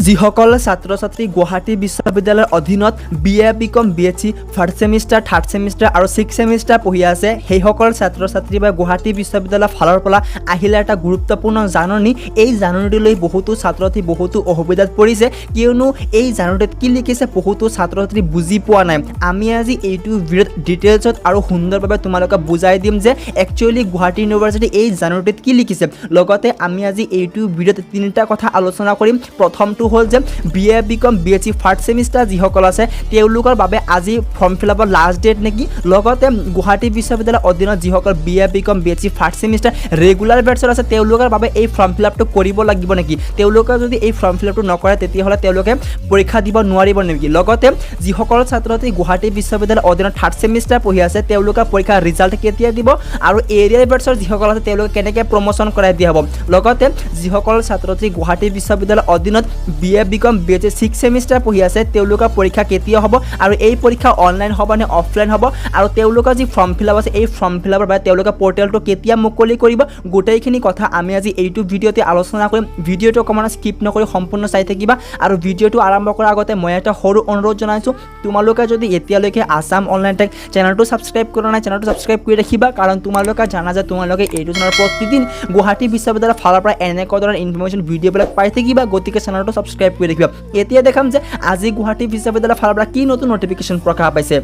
যিসকল ছাত্ৰ ছাত্ৰী গুৱাহাটী বিশ্ববিদ্যালয়ৰ অধীনত BA BCom BSc first semester third semester আৰু ছিক্স সেমিষ্টাৰ পঢ়ি আছে সেইসকল ছাত্ৰ ছাত্ৰী বা গুৱাহাটী বিশ্ববিদ্যালয়ৰ ফালৰ পৰা আহিলে এটা গুৰুত্বপূৰ্ণ জাননী। এই জাননীলৈ বহুতো ছাত্ৰ ছাত্ৰী বহুতো অসুবিধাত পৰিছে, কিয়নো এই জাননীত কি লিখিছে বহুতো ছাত্ৰ ছাত্ৰী বুজি পোৱা নাই। আমি আজি এইটো ভিডিঅ'ত ডিটেইলছত আৰু সুন্দৰভাৱে তোমালোকক বুজাই দিম যে একচুৱেলি গুৱাহাটী ইউনিভাৰ্চিটি এই জাননীত কি লিখিছে। লগতে আমি আজি এইটো ভিডিঅ'ত তিনিটা কথা আলোচনা কৰিম। প্ৰথমটো হ'ল যে BA BCom BSc first semester যিসকল আছে তেওঁলোকৰ বাবে আজি ফৰ্ম ফিলআপৰ লাষ্ট ডেট নেকি। লগতে গুৱাহাটী বিশ্ববিদ্যালয়ৰ অধীনত যিসকল BA BCom BSc first semester regular বেটছৰ আছে তেওঁলোকৰ বাবে এই ফৰ্ম ফিলআপটো কৰিব লাগিব নেকি। তেওঁলোকে যদি এই ফৰ্ম ফিলআপটো নকৰে তেতিয়াহ'লে তেওঁলোকে পৰীক্ষা দিব নোৱাৰিব নেকি। লগতে যিসকল ছাত্ৰ ছাত্ৰী গুৱাহাটী বিশ্ববিদ্যালয়ৰ অধীনত থাৰ্ড সেমিষ্টাৰ পঢ়ি আছে তেওঁলোকৰ পৰীক্ষাৰ ৰিজাল্ট কেতিয়া দিব আৰু এৰিয়া বেটছৰ যিসকল আছে তেওঁলোকে কেনেকৈ প্ৰমোশ্যন কৰাই দিয়া হ'ব। লগতে যিসকল ছাত্ৰ ছাত্ৰী গুৱাহাটী বিশ্ববিদ্যালয়ৰ অধীনত BA BCom BSc six semester পঢ়ি আছে তেওঁলোকৰ পৰীক্ষা কেতিয়া হ'ব আৰু এই পৰীক্ষা অনলাইন হ'ব নে অফলাইন হ'ব আৰু তেওঁলোকৰ যি ফৰ্ম ফিলআপ আছে এই ফৰ্ম ফিলআপৰ বাবে তেওঁলোকে পৰ্টেলটো কেতিয়া মুকলি কৰিব, গোটেইখিনি কথা আমি আজি এইটো ভিডিঅ'তে আলোচনা কৰিম। ভিডিঅ'টো অকণমান স্কিপ নকৰি সম্পূৰ্ণ চাই থাকিবা। আৰু ভিডিঅ'টো আৰম্ভ কৰাৰ আগতে মই এটা সৰু অনুৰোধ জনাইছোঁ, তোমালোকে যদি এতিয়ালৈকে আছাম অনলাইন টেক চেনেলটো ছাবস্ক্ৰাইব কৰা নাই চেনেলটো ছাবস্ক্ৰাইব কৰি ৰাখিবা, কাৰণ তোমালোকে জানা যে তোমালোকে এইটো চেনেলৰ প্ৰতিদিন গুৱাহাটী বিশ্ববিদ্যালয়ৰ ফালৰ পৰা এনেকুৱা ধৰণৰ ইনফৰমেশ্যন ভিডিঅ'বিলাক পাই থাকিবা, গতিকে চেনেলটো ছাবস্ক্ৰাইব কৰি ৰাখিবা। এতিয়া দেখাম যে আজি গুৱাহাটী বিশ্ববিদ্যালয়ৰ ফালৰ পৰা কি নতুন নটিফিকেশ্যন প্ৰকাশ পাইছে।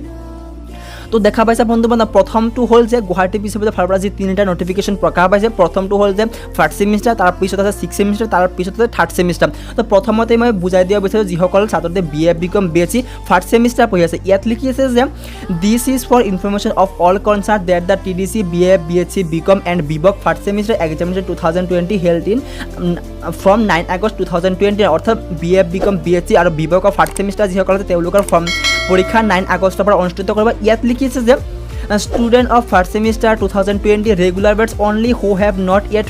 তো দেখা পাইছে বন্ধু বান্ধৱ, প্ৰথমটো হ'ল যে গুৱাহাটী বিশ্ববিদ্যালয়ৰ ফালৰ পৰা যি তিনিটা নটিফিকেশ্যন প্ৰকাশ পাইছে। প্ৰথমটো হ'ল যে ফাৰ্ষ্ট সেমিষ্টাৰ, তাৰপিছত আছে ছিক্স সেমিষ্টাৰ, তাৰপিছত আছে থাৰ্ড সেমিষ্টাৰ। তো প্ৰথমতে মই বুজাই দিব বিচাৰোঁ যিসকল ছাত্ৰতে BA BCom BSc first semester পঢ়ি আছে ইয়াত লিখি আছে যে this is for information of all concerned that the TDC BA BSc BCom and BVoc first semester examination 2020 held in from 9 August 2020। অৰ্থাৎ BA BCom BSc আৰু BVoc ফাৰ্ষ্ট সেমিষ্টাৰ যিসকল আছে তেওঁলোকৰ পৰীক্ষা 9 আগষ্টৰ পৰা অনুষ্ঠিত কৰিব। ইয়াত লিখিছে যে student of first semester 2020 regular batch only who have not yet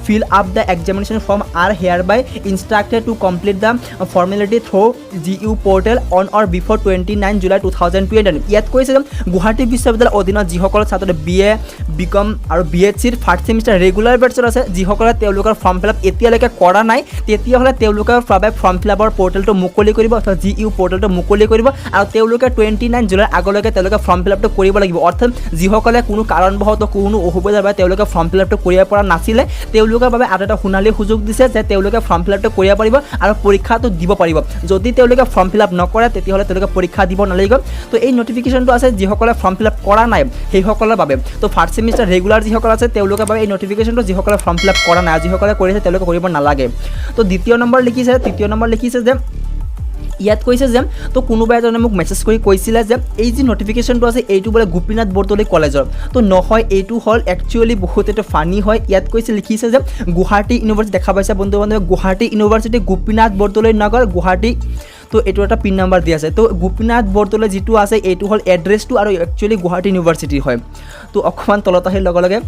filled up the examination form are hereby instructed to complete the formality through GU portal on or before 29 July 2020। ইয়াত কৈছে যে গুৱাহাটী বিশ্ববিদ্যালয়ৰ অধীনত যিসকল ছাত্ৰ BA BCom আৰু BSc first semester regular বেটছৰ আছে যিসকলে তেওঁলোকৰ ফৰ্ম ফিলআপ এতিয়ালৈকে কৰা নাই তেতিয়াহ'লে তেওঁলোকৰ বাবে ফৰ্ম ফিলআপৰ পৰ্টেলটো মুকলি কৰিব, অৰ্থাৎ GU পৰ্টেলটো মুকলি কৰিব আৰু তেওঁলোকে 29 জুলাইৰ আগলৈকে তেওঁলোকে ফৰ্ম ফিলআপটো কৰিব লাগিব। অৰ্থাৎ যিসকলে কোনো কাৰণবশতঃ কোনো অসুবিধাৰ বাবে তেওঁলোকে ফৰ্ম ফিলআপটো কৰিব পৰা নাছিলে তেওঁলোকৰ বাবে আৰু এটা সোণালী সুযোগ দিছে যে তেওঁলোকে ফৰ্ম ফিলআপটো কৰিব পাৰিব আৰু পৰীক্ষাটো দিব পাৰিব। যদি তেওঁলোকে ফৰ্ম ফিলআপ নকৰে তেতিয়াহ'লে তেওঁলোকে পৰীক্ষা দিব নালাগিব। তো এই নটিফিকেশ্যনটো আছে যিসকলে ফৰ্ম ফিলআপ কৰা নাই সেইসকলৰ বাবে। তো ফাৰ্ষ্ট সেমিষ্টাৰ ৰেগুলাৰ যিসকল আছে তেওঁলোকৰ বাবে এই নটিফিকেশ্যনটো যিসকলে ফৰ্ম ফিলআপ কৰা নাই যিসকলে কৰিছে তেওঁলোকে কৰিব নালাগে। তো তৃতীয় নম্বৰ লিখিছে যে ইয়াত কৈছে যে তো কোনোবা এজনে মোক মেছেজ কৰি কৈছিলে যে এই যি নটিফিকেশ্যনটো আছে এইটো বোলে গোপীনাথ বৰদলৈ কলেজৰ। তো নহয়, এইটো হ'ল একচুৱেলি বহুত এটা ফানি হয়। ইয়াত লিখিছে যে গুৱাহাটী ইউনিভাৰ্চিটি, দেখা পাইছে বন্ধু বান্ধৱ, গুৱাহাটী ইউনিভাৰ্চিটি গোপীনাথ বৰদলৈ নগৰ গুৱাহাটী। তো এইটো এটা পিন নাম্বাৰ দিয়া আছে। তো গোপীনাথ বৰদলৈ যিটো আছে এইটো হ'ল এড্ৰেছটো আৰু একচুৱেলি গুৱাহাটী ইউনিভাৰ্চিটিৰ হয়। তো অকণমান তলত আহিৰ লগে লগে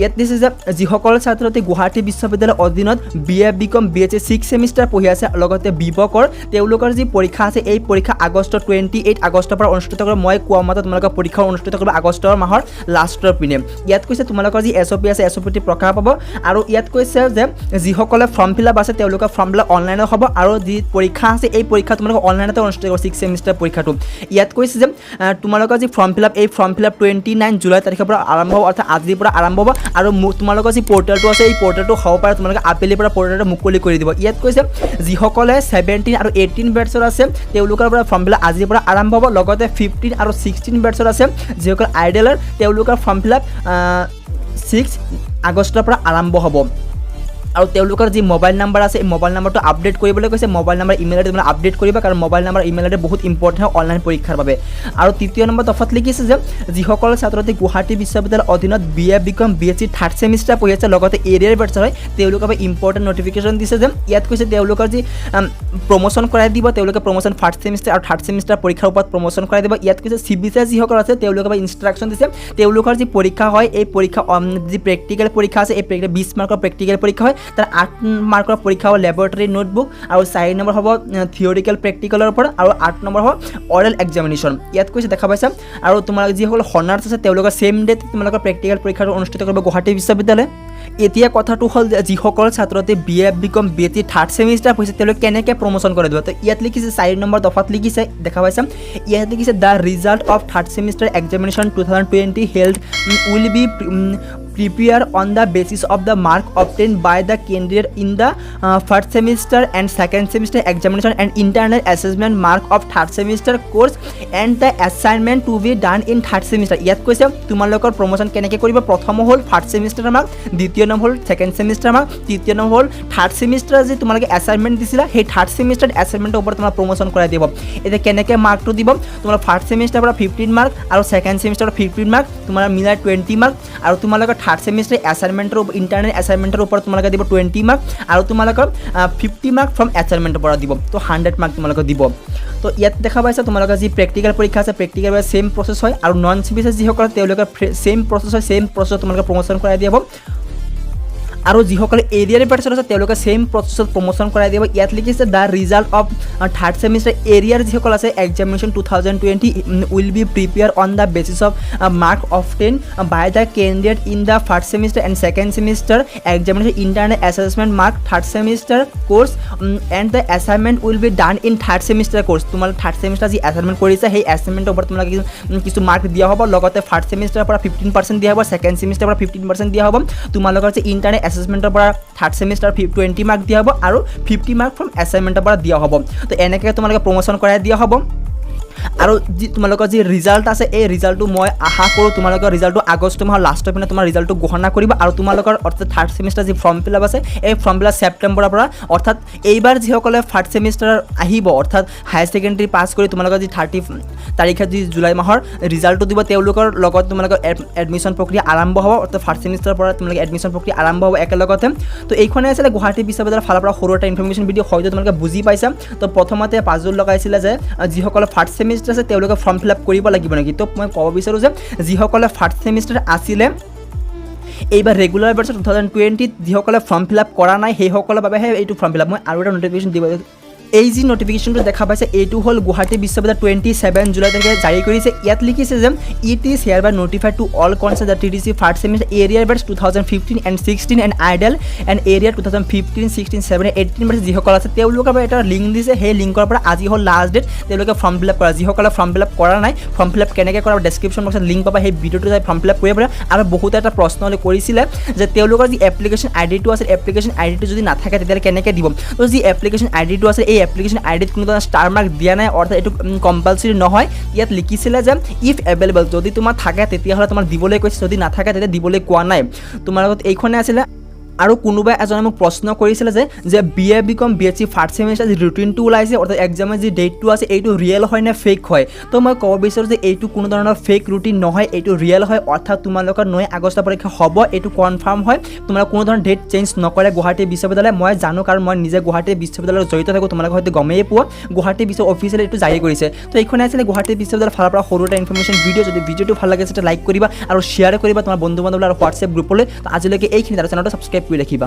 ইয়াত দিছে যে যিসকল ছাত্ৰ ছাত্ৰী গুৱাহাটী বিশ্ববিদ্যালয়ৰ অধীনত BA BCom BSc six semester পঢ়ি আছে লগতে BVoc তেওঁলোকৰ যি পৰীক্ষা আছে এই পৰীক্ষা আগষ্টৰ 28 আগষ্টৰ পৰা অনুষ্ঠিত কৰিব। মই কোৱা মতে তোমালোকৰ পৰীক্ষা অনুষ্ঠিত কৰিব আগষ্টৰ মাহৰ লাষ্টৰ পিনে। ইয়াত কৈছে তোমালোকৰ যি SOP আছে SOPটি প্ৰকাশ পাব আৰু ইয়াত কৈছে যে যিসকলে ফৰ্ম ফিলআপ আছে তেওঁলোকৰ ফৰ্ম ফিলআপ অনলাইনত হ'ব আৰু যি পৰীক্ষা আছে এই পৰীক্ষা তোমালোকে অনলাইনতে অনুষ্ঠিত কৰিব ছিক্স সেমিষ্টাৰ পৰীক্ষাটো। ইয়াত কৈছে যে তোমালোকৰ যি ফৰ্ম ফিলআপ এই ফৰ্ম ফিলআপ 29 জুলাই তাৰিখৰ পৰা আৰম্ভ হ'ব, অৰ্থাৎ আজিৰ পৰা আৰম্ভ হ'ব আৰু তোমালোকৰ যি পৰ্টেলটো আছে এই পৰ্টেলটো হ'ব পাৰে তোমালোকে আবেলিৰ পৰা পৰ্টেলটো মুকলি কৰি দিব। ইয়াত কৈছে যিসকলে 17 আৰু 18 বেটছৰ আছে তেওঁলোকৰ পৰা ফৰ্ম ফিলআপ আজিৰ পৰা আৰম্ভ হ'ব। লগতে 15 আৰু 16 বেটছৰ আছে যিসকল আইডেলৰ তেওঁলোকৰ ফৰ্ম ফিলআপ 6 আগষ্টৰ পৰা আৰম্ভ হ'ব। আৰু তেওঁলোকৰ যি মোবাইল নাম্বাৰ আছে এই মোবাইল নাম্বাৰটো আপডেট কৰিবলৈ কৈছে। মোবাইল নাম্বাৰ ইমেইল আইডি তোমালোকে আপডেট কৰিবা, কাৰণ মোবাইল নাম্বাৰ ইমেইল আইডি বহুত ইম্পৰ্টেণ্ট হয় অনলাইন পৰীক্ষাৰ বাবে। আৰু তৃতীয় নম্বৰ তফাত লিখিছে যে যিসকল ছাত্ৰ ছাত্ৰী গুৱাহাটী বিশ্ববিদ্যালয়ৰ অধীনত BA BCom BSc third semester পঢ়ি আছে লগতে এৰিয়াৰ বেটছৰ হয় তেওঁলোকৰ বাবে ইম্পৰ্টেণ্ট নটিফিকেশ্যন দিছে যে ইয়াত কৈছে তেওঁলোকৰ যি প্ৰমোশ্যন কৰাই দিব, তেওঁলোকে প্ৰমোশ্যন ফাৰ্ষ্ট সেমিষ্টাৰ আৰু থাৰ্ড সেমিষ্টাৰ পৰীক্ষাৰ ওপৰত প্ৰমোশ্যন কৰাই দিব। ইয়াত কৈছে CBSE যিসকল আছে তেওঁলোকৰ বাবে ইনষ্ট্ৰাকশ্যন দিছে তেওঁলোকৰ যি পৰীক্ষা হয় এই পৰীক্ষা যি প্ৰেক্টিকেল পৰীক্ষা আছে এই 20 মাৰ্কৰ প্ৰেক্টিকেল পৰীক্ষা হয়, তাৰ 8 মাৰ্কৰ পৰীক্ষা হ'ব লেবৰেটৰী নোটবুক আৰু 4 নম্বৰ হ'ব থিয়ৰিকেল প্ৰেক্টিকেলৰ ওপৰত আৰু 8 নম্বৰ হ'ব অৰেল এক্সামিনেশ্যন। ইয়াত কৈছে দেখা পাইছা আৰু তোমালোকে যিসকল হনাৰ্ছ আছে তেওঁলোকৰ ছেম ডেট তোমালোকৰ প্ৰেক্টিকেল পৰীক্ষাটো অনুষ্ঠিত কৰিব গুৱাহাটী বিশ্ববিদ্যালয়। এতিয়া কথাটো হ'ল যে যিসকল ছাত্ৰতে BA BCom BSc third semester পঢ়িছে তেওঁলোকে কেনেকৈ প্ৰমোশ্যন কৰি দিব। তো ইয়াত লিখিছে 4 নম্বৰ দফাত লিখিছে দেখা পাইছা, ইয়াত লিখিছে the result of third semester examination 2020 held will be prepare on the basis of the mark obtained by the candidate in the first semester and second semester examination and internal assessment mark of third semester course and the assignment to be done in third semester। ইয়াত কৈছে তোমালোকৰ promotion কেনেকৈ কৰিব। প্ৰথম হ'ল first semester mark, দ্বিতীয় number হ'ল second semester mark, তৃতীয় নম্বৰ হ'ল থাৰ্ড ছেমিষ্টাৰ যে তোমালোকে এছাইনমেণ্ট দিছিলা সেই থাৰ্ড ছেমিষ্টাৰ এছাইনমেণ্টৰ ওপৰত তোমাৰ প্ৰমোশ্যন কৰাই দিব। এতিয়া কেনেকৈ মাৰ্কটো দিব, তোমাৰ ফাৰ্ষ্ট ছেমিষ্টাৰৰ পৰা 15 মাৰ্ক আৰু ছেকেণ্ড ছেমিষ্টাৰৰ 15 মাৰ্ক তোমাৰ মিলাই 20 মাৰ্ক আৰু তোমালোকৰ থাৰ্ড ছেমিষ্টাৰ এছাইনমেণ্টৰ ইণ্টাৰনেল এছাইনমেণ্টৰ ওপৰত তোমালোকে দিব 20 মাৰ্ক আৰু তোমালোকৰ 50 মাৰ্ক ফ্ৰম এছাইনমেণ্টৰ পৰা দিব, তো 100 মাৰ্ক তোমালোকে দিব। তো ইয়াত দেখা পাইছা তোমালোকৰ যি প্ৰেক্টিকেল পৰীক্ষা আছে প্ৰেক্টিকেল ছেম প্ৰচেছ হয় আৰু নন চিভিল যিসকল তেওঁলোকৰ ছেম প্ৰচেছ হয়, ছেম প্ৰচেছত তোমালোকে প্ৰমোশ্যন কৰাই দিব আৰু যিসকল এৰিয়াৰ পাৰ্চন আছে তেওঁলোকে ছেম প্ৰচেছত প্ৰমোশ্যন কৰাই দিব। ইয়াত লিখিছে the result of third semester arrear যিসকল আছে examination 2020 will be prepare on the basis of mark obtained by the candidate in the first semester and second semester examination internal assessment mark third semester course and the assignment will be done in third semester course. তোমালোকে third semester যি assignment কৰিছে সেই এছাইনমেণ্টৰ ওপৰত তোমালোকে কিছু mark দিয়া হ'ব, লগতে ফাৰ্ষ্ট ছেমিষ্টাৰৰ পৰা 15% দিয়া হ'ব, ছেকেণ্ড ছেমিষ্টাৰৰ পৰা 15% দিয়া হ'ব, তোমালোকৰ যে ইণ্টাৰনেল এছেছমেণ্টৰ পৰা থাৰ্ড ছেমিষ্টাৰ 20 মাৰ্ক দিয়া হ'ব আৰু 50 মাৰ্ক ফ্ৰম এছাইনমেণ্টৰ পৰা দিয়া হ'ব। তো এনেকৈ তোমালোকে প্ৰমোশ্যন কৰাই দিয়া হ'ব। আৰু যি তোমালোকৰ যি ৰিজাল্ট আছে এই ৰিজাল্টটো মই আশা কৰোঁ তোমালোকৰ ৰিজাল্টটো আগষ্ট মাহৰ লাষ্টৰ পিনে তোমাৰ ৰিজাল্টটো ঘোষণা কৰিব আৰু তোমালোকৰ অৰ্থাৎ থাৰ্ড ছেমিষ্টাৰ যি ফৰ্ম ফিল আপ আছে এই ফৰ্ম ফিল আপ ছেপ্টেম্বৰৰ পৰা, অৰ্থাৎ এইবাৰ যিসকলে ফাৰ্ষ্ট ছেমিষ্টাৰ আহিব অৰ্থাৎ হায়াৰ ছেকেণ্ডেৰী পাছ কৰি তোমালোকৰ যি 30 তাৰিখে যি জুলাই মাহৰ ৰিজাল্টটো দিব তেওঁলোকৰ লগত তোমালোকৰ এডমিশ্যন প্ৰক্ৰিয়া আৰম্ভ হ'ব, অৰ্থাৎ ফাৰ্ষ্ট ছেমিষ্টাৰৰ পৰা তোমালোকে এডমিশ্যন প্ৰক্ৰিয়া আৰম্ভ হ'ব একেলগতে। তো এইখনে আছিলে গুৱাহাটী বিশ্ববিদ্যালয়ৰ ফালৰ পৰা সৰু এটা ইনফৰমেশ্যন ভিডিঅ' হয়তো তোমালোকে বুজি পাইছা। তো প্ৰথমতে পাজুল লগাইছিলে যে যিসকলে ফাৰ্ষ্ট ছেমিষ্টাৰ আছে তেওঁলোকে ফৰ্ম ফিল আপ কৰিব লাগিব নেকি। তো মই ক'ব বিচাৰোঁ যে যিসকলে ফাৰ্ষ্ট ছেমিষ্টাৰ আছিলে এইবাৰ ৰেগুলাৰ বেটছত 2020 যিসকলে ফৰ্ম ফিল আপ কৰা নাই সেইসকলৰ বাবেহে এইটো ফৰ্ম ফিল আপ। মই আৰু এটা নটিফিকেশ্যন দিব, এই যি নটিফিকেশ্যনটো দেখা পাইছে এইটো হ'ল গুৱাহাটী বিশ্ববিদ্যালয় 27 জুলাই তাৰিখে জাৰি কৰিছে। ইয়াত লিখিছে যে it is hereby notified to all concern the TDC first semester arrear batch 2015 and 16 and IDOL and arrear 2015, 16, 17, 18 batch যিসকল আছে তেওঁলোকৰ বাবে এটা লিংক দিছে, সেই লিংকৰ পৰা আজি হ'ল লাষ্ট ডেট তেওঁলোকে ফৰ্ম ফিল আপ কৰা। যিসকলে ফৰ্ম ফিল আপ কৰা নাই ফৰ্ম ফিল আপ কেনেকৈ কৰা ডেছক্ৰিপশ্যন বক্সত লিংক পাবা, সেই ভিডিঅ'টো চাই ফৰ্ম ফিল আপ কৰিব পাৰে। আৰু বহুতে এটা প্ৰশ্ন কৰিছিলে যে তেওঁলোকৰ যি এপ্লিকেশ্যন আইডিটো আছে এপ্লিকেশ্যন আইডিটো যদি নাথাকে তেতিয়াহ'লে কেনেকৈ দিব। তো যি এপ্লিকেশ্যন আইডিটো আছে এই এপ্লিকেশ্যন আইডিত কোনো ধৰণৰ ষ্টাৰ মাৰ্ক দিয়া নাই, অৰ্থাৎ এইটো কম্পালচৰি নহয়। ইয়াত লিখিছিলে যে ইফ এভেইলেবল যদি তোমাৰ থাকে তেতিয়াহ'লে তোমাৰ দিবলৈ কৈছে, যদি নাথাকে তেতিয়া দিবলৈ কোৱা নাই। তোমাৰ লগত এইখনে আছিলে। আৰু কোনোবাই এজনে মোক প্ৰশ্ন কৰিছিলে যে BA BCom BSc first semester যি ৰুটিনটো ওলাইছে অৰ্থাৎ এক্সামৰ যি ডেটটো আছে এইটো ৰিয়েল হয় নে ফেক হয়। তো মই ক'ব বিচাৰোঁ যে এইটো কোনো ধৰণৰ ফেক ৰুটিন নহয়, এইটো ৰিয়েল হয়। অৰ্থাৎ তোমালোকৰ 9 আগষ্ট পৰীক্ষা হ'ব, এইটো কনফাৰ্ম হয়। তোমালোকৰ কোনো ধৰণৰ ডেট চেঞ্জ নকৰে গুৱাহাটী বিশ্ববিদ্যালয়। মই জানো কাৰণ মই নিজে গুৱাহাটী বিশ্ববিদ্যালয়ত জড়িত থাকোঁ, তোমালোকে হয়তো গমেই পোৱা গুৱাহাটী বিশ্ব অফিচিয়েলি এইটো জাৰি কৰিছে। তো এইখনে আছিলে গুৱাহাটী বিশ্ববিদ্যালয়ৰ ফালৰ পৰা সৰু এটা ইনফৰমেশ্যন ভিডিঅ'। যদি ভিডিঅ'টো ভাল লাগে তেতিয়া লাইক কৰিবা আৰু শ্বেয়াৰ কৰিবা তোমাৰ বন্ধু বান্ধৱ আৰু হোৱাটছএপ গ্ৰুপলৈ। তো আজিলৈকে এইখিনি আৰু চেনেলটো ছাবস্ক্ৰাইব কৰি ৰাখিবা।